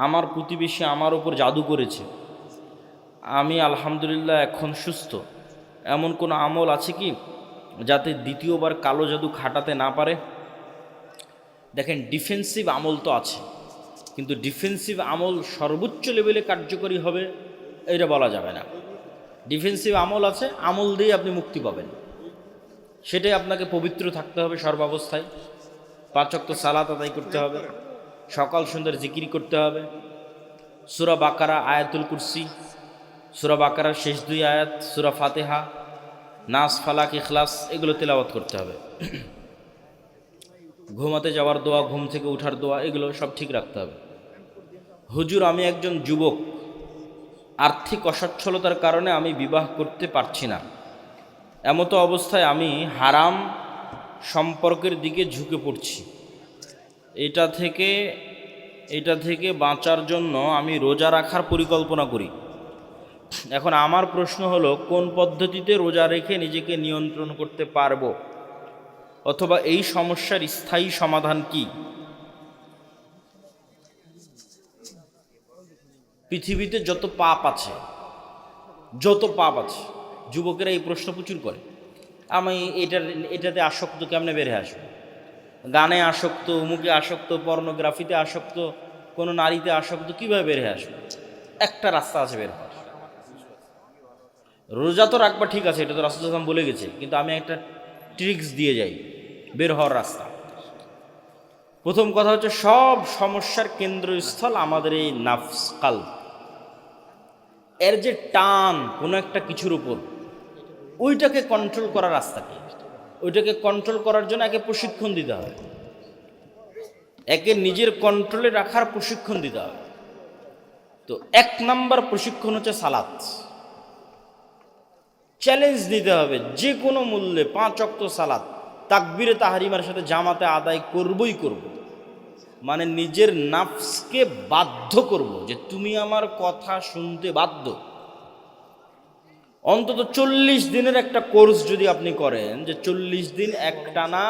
আমার প্রতিবেশী আমার উপর জাদু করেছে, আমি আলহামদুলিল্লাহ এখন সুস্থ, এমন কোনো আমল আছে কি যাতে দ্বিতীয়বার কালো জাদু খাটাতে না পারে? দেখেন, ডিফেন্সিভ আমল তো আছে, কিন্তু ডিফেন্সিভ আমল সর্বোচ্চ লেভেলে কার্যকরী হবে এটা বলা যাবে না। ডিফেন্সিভ আমল আছে, আমল দিয়ে আপনি মুক্তি পাবেন। সেটাই আপনাকে পবিত্র থাকতে হবে সর্বাবস্থায়, 5 ওয়াক্ত সালাত আদায় করতে হবে, সকাল সন্ধ্যার জিকির করতে হবে, সূরা বাকারা, আয়াতুল কুরসি, সূরা বাকারার শেষ 2 আয়াত, সূরা ফাতিহা, নাস, ফালাক, ইখলাস এগুলো তেলাওয়াত করতে হবে। ঘুমাতে যাওয়ার দোয়া, ঘুম থেকে ওঠার দোয়া এগুলো সব ঠিক রাখতে হবে। হুজুর, আমি একজন যুবক, আর্থিক অসচ্ছলতার কারণে আমি বিবাহ করতে পারছি না, এমতো অবস্থায় আমি হারাম সম্পর্কের দিকে ঝুঁকে পড়ছি, এটা থেকে বাঁচার জন্য আমি রোজা রাখার পরিকল্পনা করি। এখন আমার প্রশ্ন হলো, কোন পদ্ধতিতে রোজা রেখে নিজেকে নিয়ন্ত্রণ করতে পারবো, অথবা এই সমস্যার স্থায়ী সমাধান কি? পৃথিবীতে যত পাপ আছে, যুবকেরা এই প্রশ্ন প্রচুর করে, আমি এটাতে আসক্ত, কেমনে বের হয়ে আসবো? গানে আসক্ত, অমুকে আসক্ত, পর্নোগ্রাফিতে আসক্ত, কোনো নারীতে আসক্ত, কীভাবে বের হয়ে আসবে? একটা রাস্তা আছে বের হওয়ার। রোজা তো রাখবা, ঠিক আছে, এটা তো রাসূল সাল্লাল্লাহু আলাইহি ওয়াসাল্লাম বলে গেছে, কিন্তু আমি একটা ট্রিক্স দিয়ে যাই বের হওয়ার রাস্তা। প্রথম কথা হচ্ছে, সব সমস্যার কেন্দ্রস্থল আমাদের এই নাফস, কালব। এর যে টান কোনো একটা কিছুর উপর, ওইটাকে কন্ট্রোল করার রাস্তা কি? ওইটাকে কন্ট্রোল করার জন্য একে প্রশিক্ষণ দিতে হবে, একে নিজের কন্ট্রোলে রাখার প্রশিক্ষণ দিতে হবে। তো 1 নাম্বার প্রশিক্ষণ হচ্ছে সালাত। চ্যালেঞ্জ নিতে হবে, যে কোনো মূল্যে 5 ওয়াক্ত সালাত তাকবীরে তাহরিমার সাথে জামাতে আদায় করবই করব। মানে নিজের নাফসকে বাধ্য করব যে তুমি আমার কথা শুনতে বাধ্য। অন্তত 40 দিনের একটা কোর্স যদি আপনি করেন, যে 40 দিন একটানা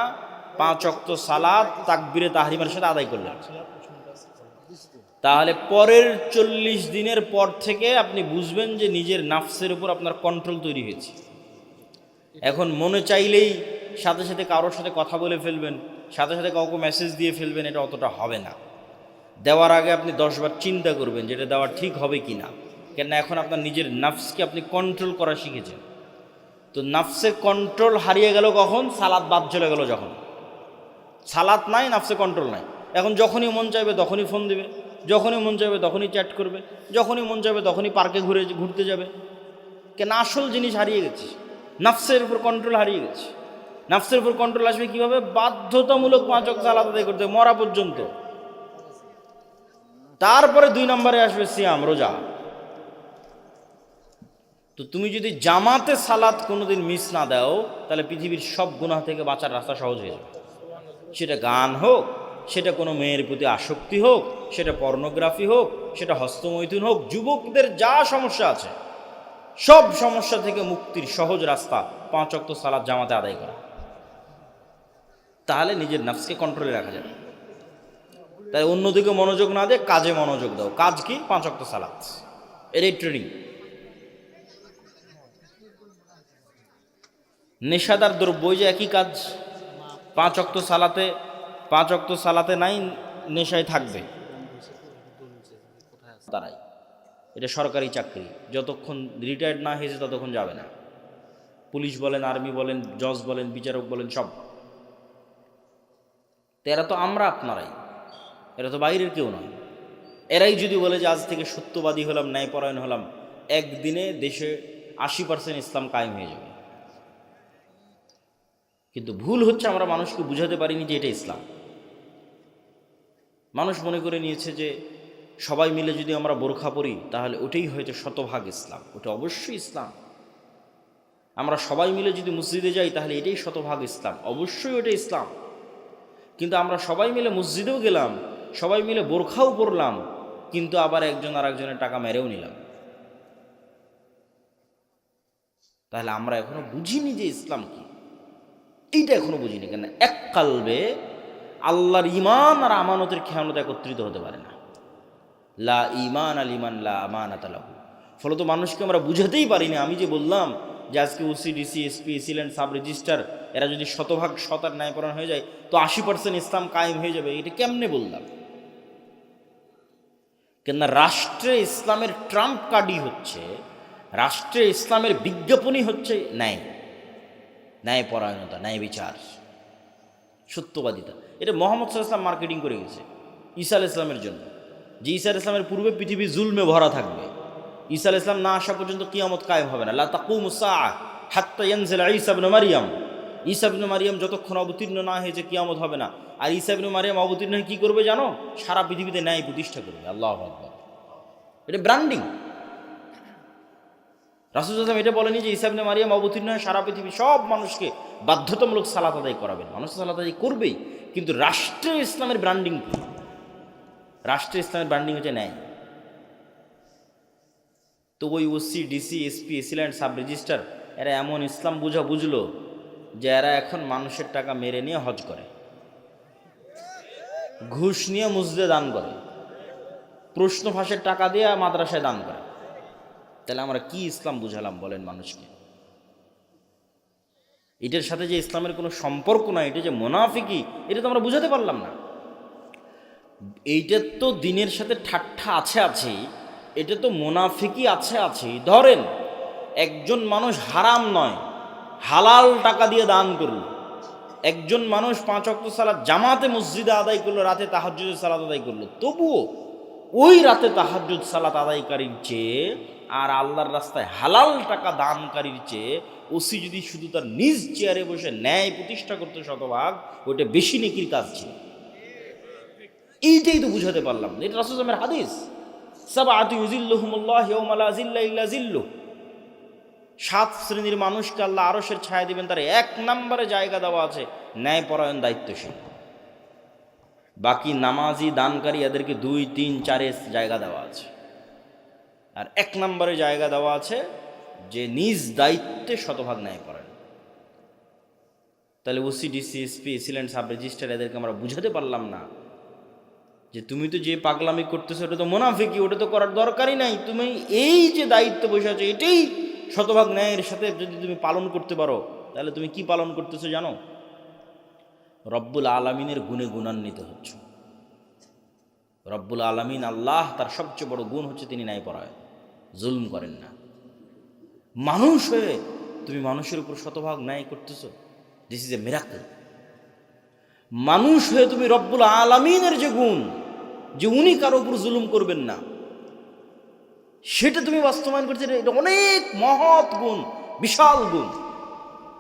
5 ওয়াক্ত সালাত তাকবীরে তাহরিমার সাথে আদায় করলেন, তাহলে পরের 40 দিনের পর থেকে আপনি বুঝবেন যে নিজের নাফসের উপর আপনার কন্ট্রোল তৈরি হয়েছে। এখন মনে চাইলেই সাথে সাথে কারোর সাথে কথা বলে ফেলবেন, সাথে সাথে কাউকে মেসেজ দিয়ে ফেলবেন, এটা অতটা হবে না। দেওয়ার আগে আপনি 10 বার চিন্তা করবেন যে এটা দেওয়া ঠিক হবে কি না, কেন এখন আপনার নিজের নাফসকে আপনি কন্ট্রোল করা শিখেছেন। তো নাফসের কন্ট্রোল হারিয়ে গেল কখন? সালাত বাদ চলে গেল যখন। সালাত নাই, নাফসে কন্ট্রোল নাই। এখন যখনই মন চাইবে তখনই ফোন দেবে, যখনই মন চাইবে তখনই চ্যাট করবে, যখনই মন চাইবে তখনই পার্কে ঘুরতে যাবে। কেন? আসল জিনিস হারিয়ে গেছে, নাফসের উপর কন্ট্রোল হারিয়ে গেছে। নাফসের উপর কন্ট্রোল আসবে কীভাবে? বাধ্যতামূলক 5 ওয়াক্ত সালাত আদায় করতে, মরা পর্যন্ত। তারপরে 2 নম্বরে আসবে সিয়াম, রোজা। তো তুমি যদি জামাতে সালাত কোনোদিন মিস না দাও, তাহলে পৃথিবীর সব গুনাহ থেকে বাঁচার রাস্তা সহজ হয়ে যাবে। সেটা গান হোক, সেটা কোনো মেয়ের প্রতি আসক্তি হোক, সেটা পর্নোগ্রাফি হোক, সেটা হস্তমৈথুন হোক, যুবকদের যা সমস্যা আছে সব সমস্যা থেকে মুক্তির সহজ রাস্তা 5 ওয়াক্ত সালাত জামাতে আদায় করা। তাহলে নিজের নাফসকে কন্ট্রোলে রাখা যাবে। তাই অন্যদিকে মনোযোগ না দিয়ে কাজে মনোযোগ দাও। কাজ কি? 5 ওয়াক্ত সালাত, এটাই ট্রেনিং। নেশাদার দ্রব্য, যে একই কাজ, 5 ওয়াক্ত সালাতে নাই, নেশায় থাকবে তারাই। এটা সরকারি চাকরি, যতক্ষণ রিটায়ার্ড না হয়েছে ততক্ষণ যাবে না। পুলিশ বলেন, আর্মি বলেন, জজ বলেন, বিচারক বলেন, সব। তো এরা তো আমরা আপনারাই, এরা তো বাইরের কেউ নয়। এরাই যদি বলে যে আজ থেকে সত্যবাদী হলাম, ন্যায়পরায়ণ হলাম, একদিনে দেশে 80% ইসলাম কায়েম হয়ে যাবে। কিন্তু ভুল হচ্ছে, আমরা মানুষকে বুঝাতে পারিনি যে এটা ইসলাম। মানুষ মনে করে নিয়েছে যে সবাই মিলে যদি আমরা বোরখা পরি তাহলে ওটাই হয়তো শতভাগ ইসলাম। ওটা অবশ্যই ইসলাম। আমরা সবাই মিলে যদি মসজিদে যাই তাহলে এটাই শতভাগ ইসলাম, অবশ্যই ওটা ইসলাম। কিন্তু আমরা সবাই মিলে মসজিদেও গেলাম, সবাই মিলে বোরখাও পরলাম, কিন্তু আবার একজন আর একজনের টাকা মেরেও নিলাম, তাহলে আমরা এখনো বুঝিনি যে ইসলাম কি। এইটা এখনো বুঝিনি। কেন? এক কালবে আল্লাহর ঈমান আর আমানতের খেয়ানত একত্রিত হতে পারে না। লা ঈমান লিমান লা আমানাতা লাহু। ফলত মানুষকে আমরা বুঝাতেই পারি না। আমি যে বললাম যে আজকে OC, DC, SP, AC land, sub registrar এরা যদি শতভাগ সৎ আর ন্যায়পরায়ণ হয়ে যায় তো 80% ইসলাম কায়েম হয়ে যাবে। এটা কেমনে বললাম? কেননা রাষ্ট্রে ইসলামের ট্রাম্প কার্ডই হচ্ছে, রাষ্ট্রে ইসলামের বিজ্ঞাপনই হচ্ছে ন্যায়, ন্যায়পরায়ণতা, ন্যায় বিচার, সত্যবাদিতা। এটা মোহাম্মদ সাল্লাল্লাহু আলাইহি ওয়াসাল্লাম মার্কেটিং করে গেছে ঈসা আলাইহিস সালামের জন্য, যে ঈসা আলাইহিস সালামের পূর্বে পৃথিবী জুলমে ভরা থাকবে, ঈসা আলাইহিস সালাম না আসা পর্যন্ত কিয়ামত কায়েম হবে না। লা তাকুমুস সাআহ হাত্তা ইয়ানজিলা ঈসা ইবনে মারইয়াম। ঈসা ইবনে মারইয়াম যতক্ষণ অবতীর্ণ না হয়েছে কিয়ামত হবে না। আর ঈসা ইবনে মারইয়াম অবতীর্ণ হয়ে কী করবে জানো? সারা পৃথিবীতে ন্যায় প্রতিষ্ঠা করবে। আল্লাহু আকবার। এটা ব্র্যান্ডিং। রাসূল সাল্লাল্লাহু আলাইহি ওয়াসাল্লাম এটা বলেনি যে ঈসা ইবনে মারইয়াম অবতীর্ণ হয়ে সারা পৃথিবী সব মানুষকে বাধ্যতামূলক সালাত আদায় করাবেন। মানুষ সালাত আদায় করবেই, কিন্তু রাষ্ট্রে ইসলামের ব্র্যান্ডিং কি? রাষ্ট্রে ইসলামের ব্র্যান্ডিং হচ্ছে ন্যায়। তো ওই OC, DC, SP, AC land, sub registrar এরা এমন ইসলাম বুঝলো যে এরা এখন মানুষের টাকা মেরে নিয়ে হজ করে, ঘুষ নিয়ে মসজিদে দান করে, প্রশ্ন ফাঁসের টাকা দিয়ে মাদ্রাসায় দান করে। তাহলে আমরা কি ইসলাম বুঝালাম বলেন মানুষকে? এটার সাথে যে ইসলামের কোনো সম্পর্ক নাই, এটা যে মুনাফিকি, এটা তো আমরা বুঝাতে পারলাম না। এইটার তো দিনের সাথে ঠাট্টা আছে, এটা তো মুনাফিকি আছে। ধরেন একজন মানুষ হারাম নয় হালাল টাকা দিয়ে দান করল, একজন মানুষ 5 ওয়াক্ত সালাত জামাতে মসজিদে আদায় করলো, রাতে তাহাজ্জুদের সালাত আদায় করলো, তবুও ওই রাতে তাহাজ্জুদ সালাত আদায়কারীর চেয়ে আর আল্লাহর রাস্তায় হালাল টাকা দানকারীর চেয়ে ওসি যদি শুধু তার নিজ চেয়ারে বসে ন্যায় প্রতিষ্ঠা করতে শতভাগ, ওইটা বেশি নেকির কাজ ছিল। এইটাই তো বুঝাতে পারলাম। এটা রাসূল সাল্লাল্লাহু আলাইহি ওয়াসাল্লামের হাদিস, সাবআতু ইউযিল্লুহুমুল্লাহু ইয়াওমা লা যিল্লা ইল্লা যিল্লুহ। 7 শ্রেণীর মানুষকে আল্লাহ আরশের ছায়া দিবেন, তার 1 নম্বরে জায়গা দেওয়া আছে ন্যায়পরায়ণ, দায়িত্বশীল। বাকি নামাজি, দানকারী এদেরকে 2, 3, 4 জায়গা দেওয়া আছে। আর 1 নম্বরে জায়গা দেওয়া আছে যে নিজ দায়িত্বে শতভাগ ন্যায়পরায়ণ। তাহলে OC, DC, SP, AC land, sub registrar এদেরকে আমরা বুঝাতে পারলাম না যে তুমি তো যে পাগলামি করতেছো ওটা তো মুনাফিকি, ওটা তো করার দরকারই নাই। তুমি এই যে দায়িত্ব বসে আছো এটাই শতভাগ ন্যায়ের সাথে যদি তুমি পালন করতে পারো, তাহলে তুমি কি পালন করতেছো জানো? রব্বুল আলামিনের গুণে গুণান্বিত হচ্ছ। রব্বুল আলামিন আল্লাহ, তার সবচেয়ে বড় গুণ হচ্ছে তিনি ন্যায়পরায়ণ, জুলম করেন না। মানুষ হয়ে তুমি মানুষের উপর শতভাগ ন্যায় করতেছো, দিস ইজ এ মিরাকল। মানুষ হয়ে তুমি রব্বুল আলামিনের যে গুণ, যে উনি কারো উপর জুলুম করবেন না, সেটা তুমি বাস্তবায়ন করছো। এটা অনেক মহৎ গুণ, বিশাল গুণ,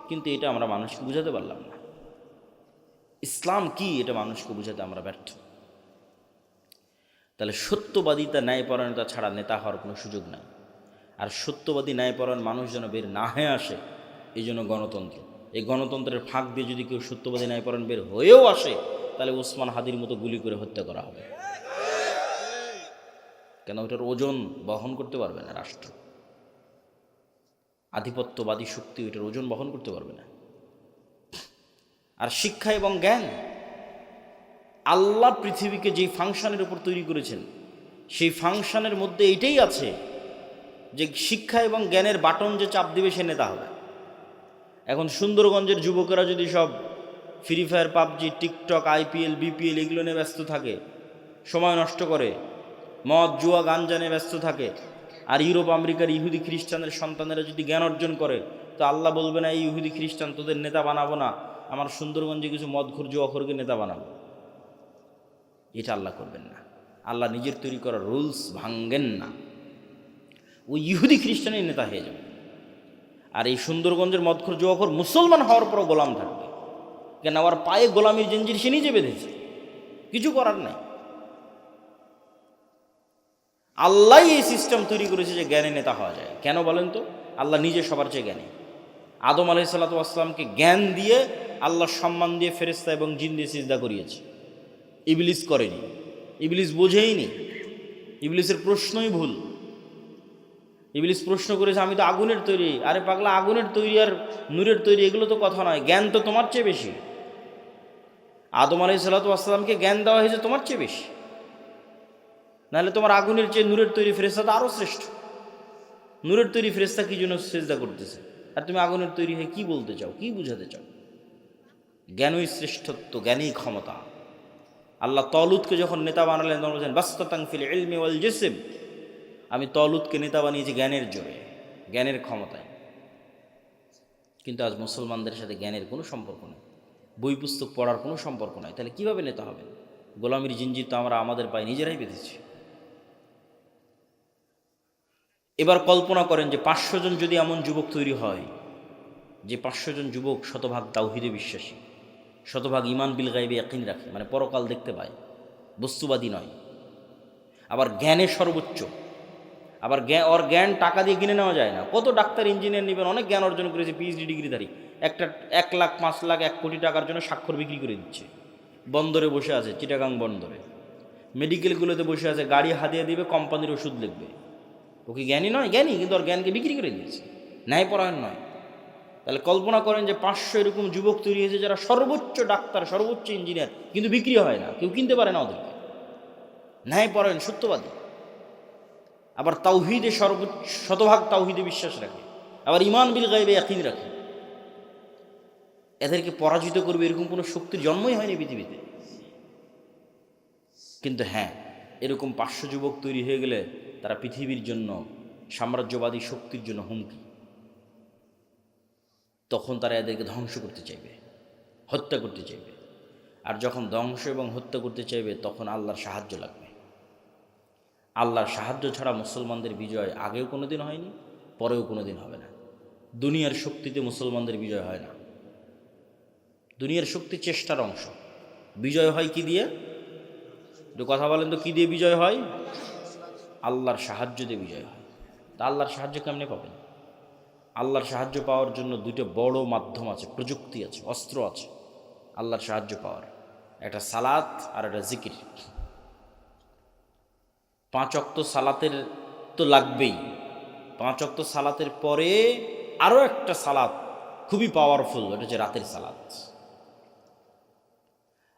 কিন্তু এটা আমরা মানুষকে বুঝাতে পারলাম না। ইসলাম কি এটা মানুষকে বুঝাতে আমরা ব্যর্থ। তাহলে সত্যবাদিতা, ন্যায়পরায়ণতা ছাড়া নেতা হওয়ার কোনো সুযোগ নাই। আর সত্যবাদী, ন্যায়পরায়ণ মানুষ যেন বের না হয়ে আসে, এই জন্য গণতন্ত্র। এই গণতন্ত্রের ফাঁক দিয়ে যদি কেউ সত্যবাদী, ন্যায়পরায়ণ বের হয়েও আসে, তাহলে ওসমান হাদির মতো গুলি করে হত্যা করা হবে। কেন? ওটার ওজন বহন করতে পারবে না রাষ্ট্র। আধিপত্যবাদী শক্তি ওইটার ওজন বহন করতে পারবে না। আর শিক্ষা এবং জ্ঞান, আল্লাহ পৃথিবীকে যেই ফাংশনের উপর তৈরি করেছেন, সেই ফাংশনের মধ্যে এইটাই আছে যে শিক্ষা এবং জ্ঞানের বাটন যে চাপ দিবে সে নেতা হবে। এখন সুন্দরগঞ্জের যুবকেরা যদি সব free fire, PUBG, TikTok, IPL, BPL এগুলো নিয়ে ব্যস্ত থাকে, সময় নষ্ট করে, মদ, জুয়া, গাঞ্জা নিয়ে ব্যস্ত থাকে, আর ইউরোপ আমেরিকার ইহুদি খ্রিস্টানের সন্তানেরা যদি জ্ঞান অর্জন করে, তো আল্লাহ বলবে না এই ইহুদি খ্রিস্টান তোদের নেতা বানাবো না, আমার সুন্দরগঞ্জে কিছু মদখোর, জুয়াখোরকে নেতা বানাবো। এটা আল্লাহ করবেন না। আল্লাহ নিজের তৈরি করা রুলস ভাঙ্গেন না। ওই ইহুদি খ্রিস্টানের নেতা হয়ে যাবে। আর এই সুন্দরগঞ্জের মদখোর, জুয়াখোর মুসলমান হওয়ার পরও গোলাম থাকবে। কেন? আমার পায়ে গোলামির জঞ্জির সে নিজে বেঁধেছে, কিছু করার নাই। আল্লাহ এই সিস্টেম তৈরি করেছে যে জ্ঞানে নেতা হওয়া যায়। কেন বলেন তো? আল্লাহ নিজে সবার চেয়ে জ্ঞানী। আদম আলাইহিস সালাতু ওয়াস সালামকে জ্ঞান দিয়ে আল্লাহ সম্মান দিয়ে ফেরেশতা এবং জিন দিয়ে সিজদা করিয়েছে। ইবলিস করেনি, ইবলিস বোঝেইনি, ইবলিসের প্রশ্নই ভুল। ইবলিস প্রশ্ন করেছে আমি তো আগুনের তৈরি। আরে পাগলা, আগুনের তৈরি আর নূরের তৈরি এগুলো তো কথা নয়, জ্ঞান তো তোমার চেয়ে বেশি। আদম আলাইহিস সালাতু ওয়াস সালামকে জ্ঞান দেওয়া হয়েছে তোমার চেয়ে বেশি। নাহলে তোমার আগুনের চেয়ে নূরের তৈরি ফেরেশতা তো আরও শ্রেষ্ঠ। নূরের তৈরি ফেরেশতা কি জন্য সেজদা করতেছে, আর তুমি আগুনের তৈরি হয়ে কি বলতে চাও, কি বুঝাতে চাও? জ্ঞানই শ্রেষ্ঠত্ব, জ্ঞানই ক্ষমতা। আল্লাহ তলুতকে যখন নেতা বানালেন তখন বলছেন বাস্তাতাং ফিল ইলমি ওয়াল জিসম, আমি তলুতকে নেতা বানিয়েছি জ্ঞানের জোরে, জ্ঞানের ক্ষমতায়। কিন্তু আজ মুসলমানদের সাথে জ্ঞানের কোনো সম্পর্ক নেই, বই পুস্তক পড়ার কোনো সম্পর্ক নাই। তাহলে কীভাবে নেতা হবে? গোলামির জিঞ্জির তো আমরা আমাদের পায়ে নিজেরাই বেঁধেছি। এবার কল্পনা করেন যে 500 জন যদি এমন যুবক তৈরি হয়, যে 500 জন যুবক শতভাগ তাওহীদে বিশ্বাসী, শতভাগ ঈমান বিল গায়বে ইয়াকিন রাখে, মানে পরকাল দেখতে পায়, বস্তুবাদী নয়, আবার জ্ঞানে সর্বোচ্চ, আবার জ্ঞান টাকা দিয়ে কিনে নেওয়া যায় না। কত ডাক্তার ইঞ্জিনিয়ার নেবেন, অনেক জ্ঞান অর্জন করেছে, পিএইচডি ডিগ্রিধারী, একটা 1 লাখ 5 লাখ 1 কোটি টাকার জন্য স্বাক্ষর বিক্রি করে দিচ্ছে, বন্দরে বসে আছে, চিটাগাং বন্দরে, মেডিকেলগুলোতে বসে আছে, গাড়ি হাতিয়ে দিবে, কোম্পানির ওষুধ লিখবে। ও কি জ্ঞানী নয়? জ্ঞানী, কিন্তু ওর জ্ঞানকে বিক্রি করে দিয়েছে, ন্যায়পরায়ণ নয়। তাহলে কল্পনা করেন যে 500 এরকম যুবক তৈরি হয়েছে যারা সর্বোচ্চ ডাক্তার, সর্বোচ্চ ইঞ্জিনিয়ার, কিন্তু বিক্রি হয় না, কেউ কিনতে পারে না ওদেরকে, ন্যায়পরায়ণ, সত্যবাদী, আবার তাওহীদে শতভাগ তাওহীদে বিশ্বাস রাখে, আবার ঈমান বিল গায়বে ইয়াকিন রাখে। এদেরকে পরাজিত করবে এরকম কোনো শক্তির জন্মই হয়নি পৃথিবীতে। কিন্তু হ্যাঁ, এরকম 500 যুবক তৈরি হয়ে গেলে তারা পৃথিবীর জন্য, সাম্রাজ্যবাদী শক্তির জন্য হুমকি। তখন তারা এদেরকে ধ্বংস করতে চাইবে, হত্যা করতে চাইবে। আর যখন ধ্বংস এবং হত্যা করতে চাইবে তখন আল্লাহর সাহায্য লাগবে। আল্লাহর সাহায্য ছাড়া মুসলমানদের বিজয় আগেও কোনো দিন হয়নি, পরেও কোনো দিন হবে না। দুনিয়ার শক্তিতে মুসলমানদের বিজয় হয় না। দুনিয়ার শক্তি চেষ্টার অংশ, বিজয় হয় কি দিয়ে? একটু কথা বলেন তো, কী দিয়ে বিজয় হয়? আল্লাহর সাহায্য দিয়ে বিজয় হয়। তা আল্লাহর সাহায্য কেমনে পাবেন? আল্লাহর সাহায্য পাওয়ার জন্য দুটো বড় মাধ্যম আছে, প্রযুক্তি আছে, অস্ত্র আছে আল্লাহর সাহায্য পাওয়ার। একটা সালাত আর একটা জিকির। 5 ওয়াক্ত সালাতের তো লাগবেই, 5 ওয়াক্ত সালাতের পরে আরও একটা সালাত খুবই পাওয়ারফুল, এটা হচ্ছে রাতের সালাত।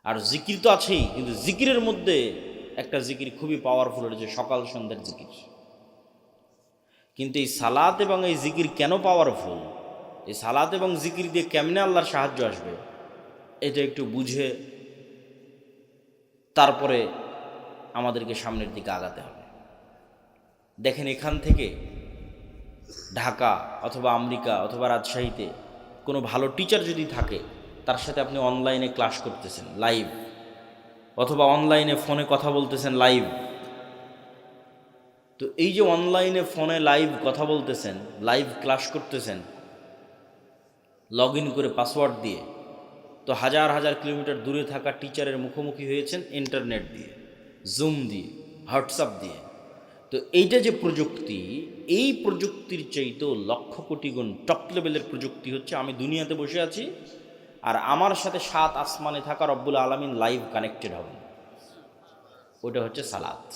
আর জিকির তো আছেই, কিন্তু জিকিরের মধ্যে একটা জিকির খুবই পাওয়ারফুল, এটা হচ্ছে সকাল সন্ধ্যার জিকির। কিন্তু এই সালাত এবং এই জিকির কেন পাওয়ারফুল, এই সালাত এবং জিকির দিয়ে কেমনে আল্লাহর সাহায্য আসবে, এটা একটু বুঝে তারপরে আমাদেরকে সামনের দিকে আগাতে হবে। দেখেন, এখান থেকে ঢাকা অথবা আমেরিকা অথবা রাজশাহীতে কোনো ভালো টিচার যদি থাকে, তার সাথে আপনি অনলাইনে ক্লাস করতেছেন লাইভ, অথবা অনলাইনে ফোনে কথা বলতেছেন লাইভ। তো এই যে অনলাইনে ফোনে লাইভ কথা বলতেছেন, লাইভ ক্লাস করতেছেন, লগ ইন করে পাসওয়ার্ড দিয়ে, তো হাজার হাজার কিলোমিটার দূরে থাকা টিচারের মুখোমুখি হয়েছেন ইন্টারনেট দিয়ে, জুম দিয়ে, হোয়াটসঅ্যাপ দিয়ে। তো এইটা যে প্রযুক্তি, এই প্রযুক্তির চাইতেও লক্ষ কোটি গুণ টপ লেভেলের প্রযুক্তি হচ্ছে আমি দুনিয়াতে বসে আছি আর আমার সাথে 7 আসমানে থাকা রব্বুল আলামিন লাইভ কানেক্টেড হবেন। ওটা হচ্ছে সালাত।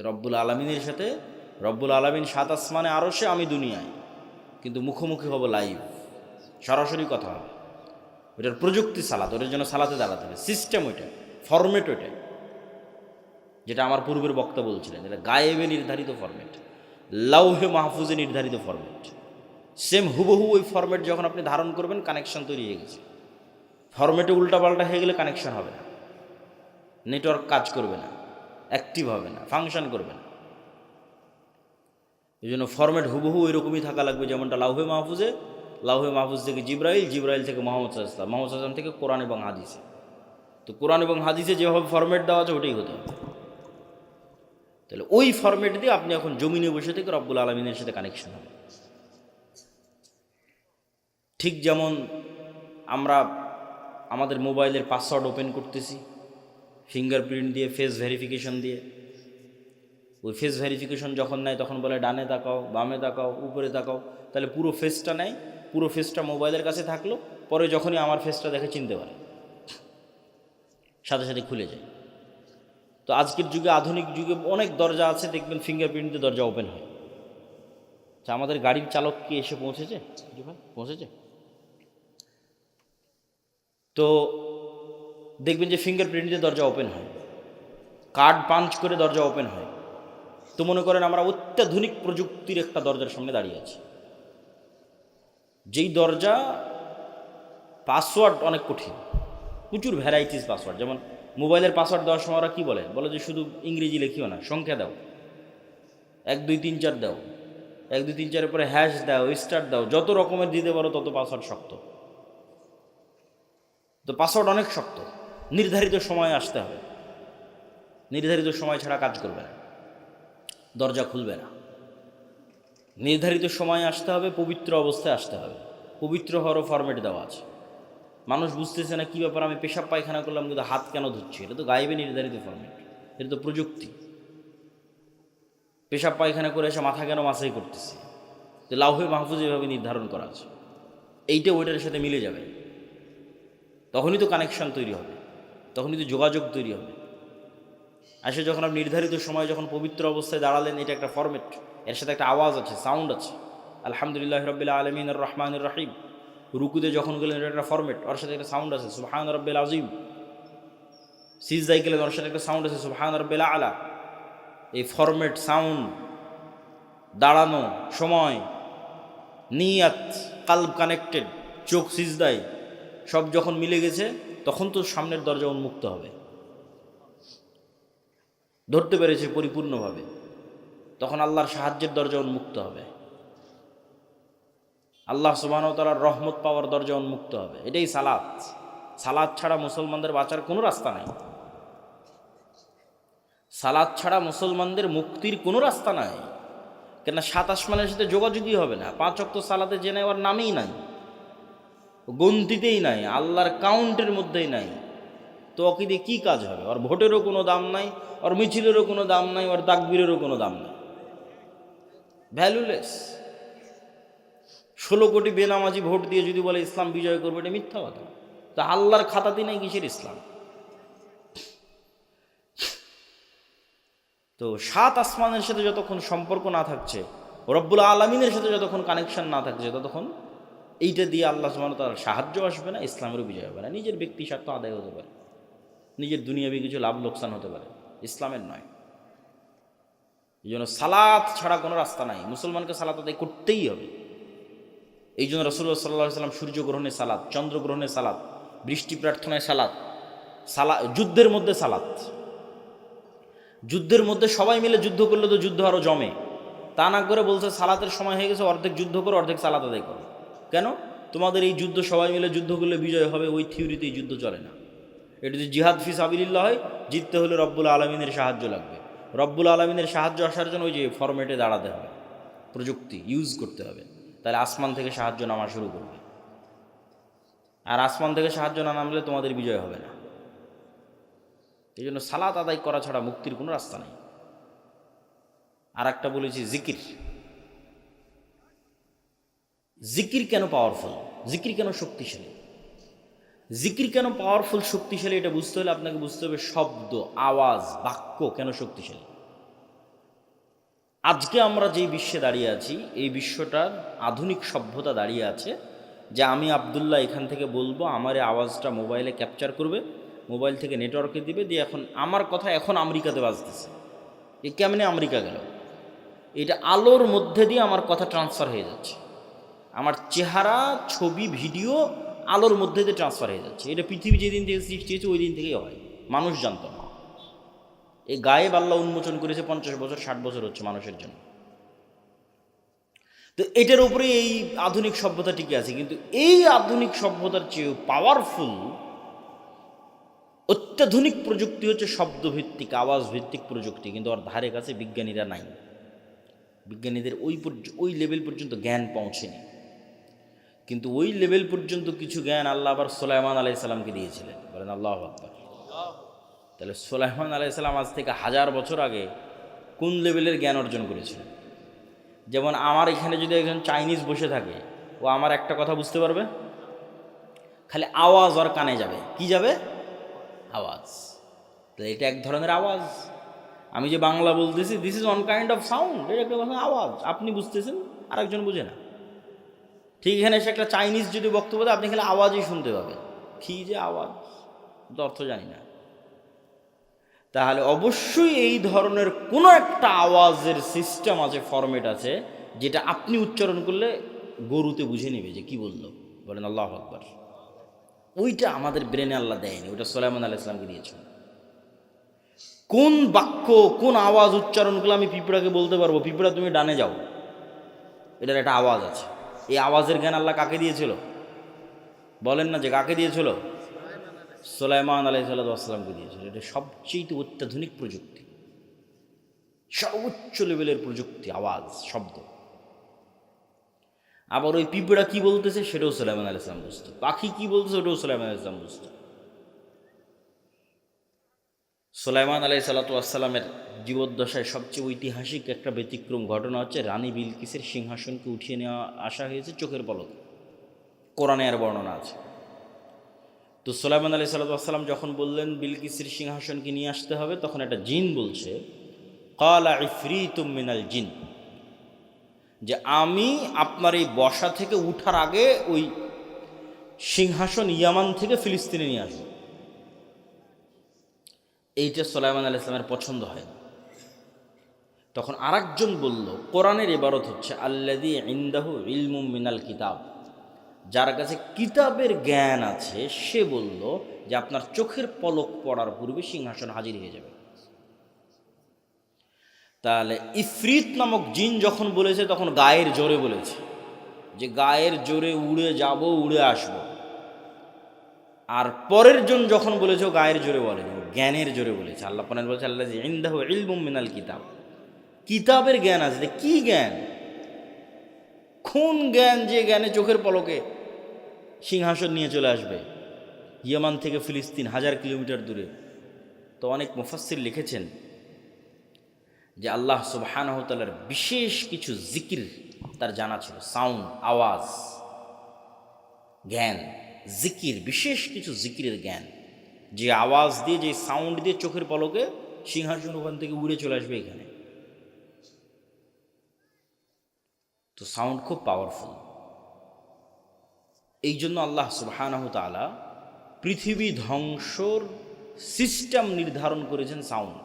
রব্বুল আলামিনের সাথে, রব্বুল আলামিন 7 আসমানে, আরশে, আমি দুনিয়ায়, কিন্তু মুখোমুখি হব লাইভ, সরাসরি কথা হবে। ওইটার প্রযুক্তি সালাত, ওটার জন্য সালাতে দাঁড়াতে হবে, সিস্টেম ওইটা, ফরম্যাট ওইটা, যেটা আমার পূর্বের বক্তা বলছিলেন, যেটা গায়েবে নির্ধারিত ফরম্যাট, লাউহে মাহফুজে নির্ধারিত ফরম্যাট। সেম হুবহু ওই ফরম্যাট যখন আপনি ধারণ করবেন, কানেকশন তৈরি হয়ে গেছে। ফরম্যাটে উল্টাপাল্টা হয়ে গেলে কানেকশন হবে না, নেটওয়ার্ক কাজ করবে না, অ্যাক্টিভ হবে না, ফাংশন করবে না। এই জন্য ফরম্যাট হুবহু ওইরকমই থাকা লাগবে, যেমনটা লাউহে মাহফুজে, লাউহে মাহফুজ থেকে জিব্রাইল, জিব্রাইল থেকে মোহাম্মদ সাল্লাল্লাহু আলাইহি ওয়াসাল্লাম, মোহাম্মদ সাল্লাল্লাহু আলাইহি ওয়াসাল্লাম থেকে কোরআন এবং হাদিসে। তো কোরআন এবং হাদিসে যেভাবে ফরম্যাট দেওয়া আছে ওটাই হতে হবে। তাহলে ওই ফরম্যাট দিয়ে আপনি এখন জমিনে বসে থেকে রব্বুল আলামিনের সাথে কানেকশন হবে। ঠিক যেমন আমরা আমাদের মোবাইলের পাসওয়ার্ড ওপেন করতেছি ফিঙ্গারপ্রিন্ট দিয়ে, ফেস ভেরিফিকেশন দিয়ে। ওই ফেস ভেরিফিকেশন যখন নেয় তখন বলে ডানে তাকাও, বামে তাকাও, উপরে তাকাও, তাহলে পুরো ফেসটা নেয়, পুরো ফেসটা মোবাইলের কাছে থাকলো, পরে যখনই আমার ফেসটা দেখে চিনতে পারে, সাথে সাথে খুলে যায়। তো আজকের যুগে, আধুনিক যুগে অনেক দরজা আছে, দেখবেন ফিঙ্গারপ্রিন্ট দিয়ে দরজা ওপেন হয়। আচ্ছা, আমাদের গাড়ির চালক কি এসে পৌঁছেছে? জি ভাই, পৌঁছেছে। তো দেখবেন যে ফিঙ্গারপ্রিন্ট দিয়ে দরজা ওপেন হয়। কার্ড পাঞ্চ করে দরজা ওপেন হয়। তো মনে করেন আমরা অত্যাধুনিক প্রযুক্তির একটা দরজার সামনে দাঁড়িয়ে আছি, যেই দরজা পাসওয়ার্ড অনেক কঠিন, প্রচুর ভ্যারাইটিস পাসওয়ার্ড। যেমন মোবাইলের পাসওয়ার্ড দেওয়ার সময় ওরা কী বলে যে শুধু ইংরেজি লেখিও না, সংখ্যা দাও, 1 2 3 4 দাও, 1 2 3 4 পরে হ্যাশ দাও, স্টার দাও, যত রকমের দিতে পারো তত পাসওয়ার্ড শক্ত। তো পাসওয়ার্ড অনেক শক্ত, নির্ধারিত সময়ে আসতে হবে, নির্ধারিত সময় ছাড়া কাজ করবে না, দরজা খুলবে না। নির্ধারিত সময়ে আসতে হবে, পবিত্র অবস্থায় আসতে হবে। পবিত্র হওয়ারও ফরম্যাট দেওয়া আছে। মানুষ বুঝতেছে না কী ব্যাপার, আমি পেশাব পায়খানা করলাম কিন্তু হাত কেন ধুচ্ছি? এটা তো গায়েবে নির্ধারিত ফরম্যাট, এটা তো প্রযুক্তি। পেশাব পায়খানা করে এসে মাথা কেন মাসাই করতেছি? তো লাউহে মাহফুজ এভাবে নির্ধারণ করা আছে, এইটা ওইটার সাথে মিলে যাবে, তখনই তো কানেকশন তৈরি হবে, তখনই তো যোগাযোগ তৈরি হবে। আসে যখন আপনি নির্ধারিত সময় যখন পবিত্র অবস্থায় দাঁড়ালেন, এটা একটা ফরম্যাট, এর সাথে একটা আওয়াজ আছে, সাউন্ড আছে। আলহামদুলিল্লাহ রাব্বিল আলামিন আর রহমানির রহিম। রুকুতে যখন গেলেন, এটা একটা ফরম্যাট, ওর সাথে একটা সাউন্ড আছে, সুবহান রাব্বিল আযীম। সিজদায় গেলেন, ওর সাথে একটা সাউন্ড আছে, সুবহান রাব্বিল আলা। এই ফরম্যাট, সাউন্ড, দাঁড়ানো, সময়, নিয়াত, কালব কানেক্টেড, চোখ সিজদায়, সব যখন মিলে গেছে, তখন তো সামনের দরজা উন্মুক্ত হবে, ধরতে পেরেছে পরিপূর্ণভাবে, তখন আল্লাহর সাহায্যের দরজা উন্মুক্ত হবে, আল্লাহ সুবহানাহু ওয়া তাআলার রহমত পাওয়ার দরজা উন্মুক্ত হবে। এটাই সালাত। সালাত ছাড়া মুসলমানদের বাঁচার কোনো রাস্তা নাই। সালাত ছাড়া মুসলমানদের মুক্তির কোনো রাস্তা নাই। কেন? 7 আসমানের সাথে যোগাযোগই হবে না। 5 ওয়াক্ত সালাতে জেনে ওর নামেই নাই, গন্তিতেই নাই, আল্লাহর কাউন্টের মধ্যেই নাই। তো ওকে দিয়ে কী কাজ হবে? ওর ভোটেরও কোনো দাম নাই, ওর মিছিলেরও কোনো দাম নাই, ওর তাকবীরেরও কোনো দাম নাই, ভ্যালুলেস। 16 কোটি বেনামাজি ভোট দিয়ে যদি বলে ইসলাম বিজয় করবে, এটা মিথ্যা কথা। তা আল্লাহর খাতাতে নাই কিসের ইসলাম? তো 7 আসমানের সাথে যতক্ষণ সম্পর্ক না থাকছে, রব্বুল আলামিনের সাথে যতক্ষণ কানেকশন না থাকছে, ততক্ষণ এইটা দিয়ে আল্লাহ সুবহানাহু ওয়া তাআলার সাহায্য আসবে না, ইসলামেরও বিজয় হবে না। নিজের ব্যক্তি স্বার্থ আদায় হতে পারে, নিজের দুনিয়াবি কিছু লাভ লোকসান হতে পারে, ইসলামের নয়। এই জন্য সালাত ছাড়া কোনো রাস্তা নাই, মুসলমানকে সালাত আদায় করতেই হবে। এই জন্য রাসূলুল্লাহ সাল্লাল্লাহু আলাইহি ওয়াসাল্লাম সূর্যগ্রহণে সালাত, চন্দ্রগ্রহণে সালাত, বৃষ্টি প্রার্থনায় সালাত, যুদ্ধের মধ্যে সালাত। যুদ্ধের মধ্যে সবাই মিলে যুদ্ধ করলে তো যুদ্ধ আরও জমে। তা না করে বলছে সালাতের সময় হয়ে গেছে, অর্ধেক যুদ্ধ করো, অর্ধেক সালাত আদায় করো। কেন? তোমাদের এই যুদ্ধ সবাই মিলে যুদ্ধ করলে বিজয় হবে, ওই থিওরিতে এই যুদ্ধ চলে না। এটা যদি জিহাদ ফি সাবিলিল্লাহ হয়, জিততে হলে রব্বুল আলমিনের সাহায্য লাগবে। রব্বুল আলমিনের সাহায্য আসার জন্য ওই যে ফরম্যাটে দাঁড়াতে হবে, প্রযুক্তি ইউজ করতে হবে, তাহলে আসমান থেকে সাহায্য নামা শুরু করবে। আর আসমান থেকে সাহায্য না নামলে তোমাদের বিজয় হবে না। এই জন্য সালাত আদায় করা ছাড়া মুক্তির কোনো রাস্তা নেই। আর একটা বলেছি, জিকির। জিকির কেন পাওয়ারফুল? জিকির কেন শক্তিশালী? জিকির কেন পাওয়ারফুল, শক্তিশালী? এটা বুঝতে হলে আপনাকে বুঝতে হবে শব্দ, আওয়াজ, বাক্য কেন শক্তিশালী। আজকে আমরা যেই বিশ্বে দাঁড়িয়ে আছি, এই বিশ্বটার আধুনিক সভ্যতা দাঁড়িয়ে আছে যে আমি আবদুল্লাহ এখান থেকে বলবো, আমার এই আওয়াজটা মোবাইলে ক্যাপচার করবে, মোবাইল থেকে নেটওয়ার্কে দিবে, দিয়ে এখন আমার কথা এখন আমেরিকাতে বাজতেছে। এ কেমনে আমেরিকা গেল? এটা আলোর মধ্যে দিয়ে আমার কথা ট্রান্সফার হয়ে যাচ্ছে, আমার চেহারা, ছবি, ভিডিও আলোর মধ্যে দিয়ে ট্রান্সফার হয়ে যাচ্ছে। এটা পৃথিবী যেদিন থেকে সৃষ্টি হয়েছে ওই দিন থেকেই হয়, মানুষ জানত না। এই গায়েব আল্লাহ উন্মোচন করেছে 50 বছর 60 বছর হচ্ছে মানুষের জন্য। তো এটার উপরে এই আধুনিক সভ্যতা টিকে আছে। কিন্তু এই আধুনিক সভ্যতার চেয়েও পাওয়ারফুল অত্যাধুনিক প্রযুক্তি হচ্ছে শব্দভিত্তিক, আওয়াজ ভিত্তিক প্রযুক্তি। কিন্তু ওর ধারে কাছে বিজ্ঞানীরা নাই, বিজ্ঞানীদের ওই লেভেল পর্যন্ত জ্ঞান পৌঁছেনি। কিন্তু ওই লেভেল পর্যন্ত কিছু জ্ঞান আল্লাহ আবার সুলাইমান আলাইহিস সালামকে দিয়েছিলেন। বলেন আল্লাহু আকবার। তাহলে সুলাইমান আলাইহিস সালাম আজ থেকে 1000 বছর আগে কোন লেভেলের জ্ঞান অর্জন করেছিলেন? যেমন আমার এখানে যদি একজন চাইনিজ বসে থাকে, ও আমার একটা কথা বুঝতে পারবে, খালি আওয়াজ ওর কানে যাবে। কি যাবে? আওয়াজ। তাহলে এটা এক ধরনের আওয়াজ। আমি যে বাংলা বলতেছি, this is one kind of sound, এটা একটা আওয়াজ। আপনি বুঝতেছেন, আর একজন বুঝে না। ঠিক এখানে এসে একটা চাইনিজ যদি বক্তব্য দেয়, আপনি খালি আওয়াজই শুনতে পাবেন। কী যে আওয়াজ, তো অর্থ জানি না। তাহলে অবশ্যই এই ধরনের কোনো একটা আওয়াজের সিস্টেম আছে, ফরম্যাট আছে, যেটা আপনি উচ্চারণ করলে গরুতে বুঝে নেবে যে কি বললো। বলেন আল্লাহু আকবার। ওইটা আমাদের ব্রেনে আল্লাহ দেয়নি, ওইটা সুলাইমান আলাইহিস সালামকে দিয়েছেন। কোন বাক্য কোন আওয়াজ উচ্চারণ করলে আমি পিঁপড়াকে বলতে পারবো পিঁপড়া তুমি ডানে যাও, এটার একটা আওয়াজ আছে। এই আওয়াজের জ্ঞান আল্লাহ কাকে দিয়েছিল? বলেন না যে কাকে দিয়েছিল? সুলাইমান আলাইহিস সালামকে দিয়েছিল। এটা সবচেয়ে অত্যাধুনিক প্রযুক্তি, সর্বোচ্চ লেভেলের প্রযুক্তি, আওয়াজ, শব্দ। আবার ওই পিঁপড়া কি বলতেছে সেটাও সুলাইমান আলাইহিস সালাম বুঝতো, পাখি কি বলতেছে ওটাও সুলাইমান আলাইহিস সালাম বুঝতো। সুলাইমান আলাইহিসসালামের জীবদ্দশায় সবচেয়ে ঐতিহাসিক একটা ব্যতিক্রম ঘটনা হচ্ছে রানী বিলকিসের সিংহাসনকে উঠিয়ে নেওয়া আসা হয়েছে চোখের পলকে। কোরআনে আর বর্ণনা আছে। তো সুলাইমান আলাইহিসসালাম যখন বললেন বিলকিসের সিংহাসনকে নিয়ে আসতে হবে, তখন একটা জিন বলছে, ক্বালা ইফরিতুম মিনাল জিন, যে আমি আপনার এই বসা থেকে উঠার আগে ওই সিংহাসন ইয়ামান থেকে ফিলিস্তিনে নিয়ে আসবো। এইটা সুলাইমান আলাইহিস সালামের পছন্দ হয় না। তখন আরেকজন বলল, কোরআনের ইবারত হচ্ছে আল্লাযী ইনদাহু ইলমুম মিনাল কিতাব, যার কাছে কিতাবের জ্ঞান আছে, সে বলল যে আপনার চোখের পলক পড়ার পূর্বে সিংহাসন হাজির হয়ে যাবে। তাহলে ইফরিত নামক জিন যখন বলেছে তখন গায়ের জোরে বলেছে, যে গায়ের জোরে উড়ে যাব, উড়ে আসব। আর পরের জন যখন বলেছে ও গায়ের জোরে বলেনি, জ্ঞানের জোরে বলেছে। আল্লাহ কোরআন বলছে আল্লাযী ইনদাহু ইলমুম মিনাল কিতাব, কিতাবের জ্ঞান আছে। কি জ্ঞান? কোন জ্ঞান? যে জ্ঞানে চোখের পলকে সিংহাসন নিয়ে চলে আসবে ইয়ামান থেকে ফিলিস্তিন, 1000 কিলোমিটার দূরে। তো অনেক মুফাসসির লিখেছেন যে আল্লাহ সুবহানাহু ওয়া তাআলার বিশেষ কিছু জিকির তার জানা ছিল, সাউন্ড, আওয়াজ, জ্ঞান, জিকির, বিশেষ কিছু জিকিরের জ্ঞান, যে আওয়াজ দিয়ে, যে সাউন্ড দিয়ে চোখের পলকে সিংহাসন ওখান থেকে উড়ে চলে আসবে এখানে। তো সাউন্ড খুব পাওয়ারফুল। এই জন্য আল্লাহ সুবহানাহু ওয়া তাআলা পৃথিবী ধ্বংসর সিস্টেম নির্ধারণ করেছেন সাউন্ড।